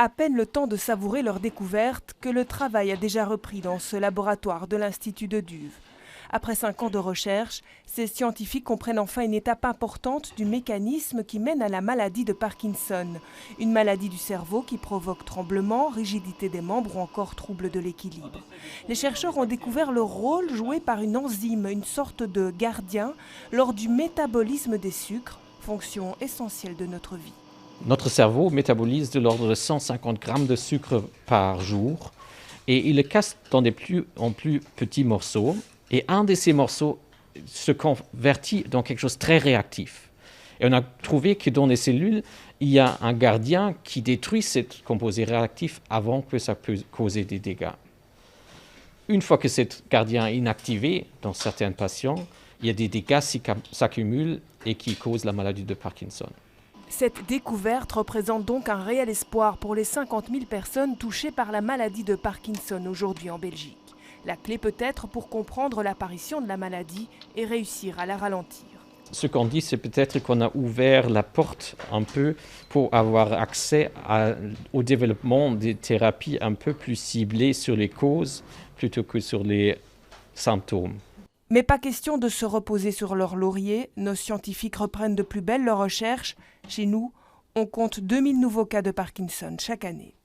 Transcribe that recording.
À peine le temps de savourer leur découverte que le travail a déjà repris dans ce laboratoire de l'Institut de Duve. Après 5 ans de recherche, ces scientifiques comprennent enfin une étape importante du mécanisme qui mène à la maladie de Parkinson, une maladie du cerveau qui provoque tremblements, rigidité des membres ou encore troubles de l'équilibre. Les chercheurs ont découvert le rôle joué par une enzyme, une sorte de gardien, lors du métabolisme des sucres, fonction essentielle de notre vie. Notre cerveau métabolise de l'ordre de 150 grammes de sucre par jour et il le casse dans des plus en plus petits morceaux. Et un de ces morceaux se convertit dans quelque chose de très réactif. Et on a trouvé que dans les cellules, il y a un gardien qui détruit ce composé réactif avant que ça puisse causer des dégâts. Une fois que ce gardien est inactivé dans certains patients, il y a des dégâts qui s'accumulent et qui causent la maladie de Parkinson. Cette découverte représente donc un réel espoir pour les 50 000 personnes touchées par la maladie de Parkinson aujourd'hui en Belgique. La clé peut-être pour comprendre l'apparition de la maladie et réussir à la ralentir. Ce qu'on dit, c'est peut-être qu'on a ouvert la porte un peu pour avoir accès au développement des thérapies un peu plus ciblées sur les causes plutôt que sur les symptômes. Mais pas question de se reposer sur leurs lauriers. Nos scientifiques reprennent de plus belle leurs recherches. Chez nous, on compte 2000 nouveaux cas de Parkinson chaque année.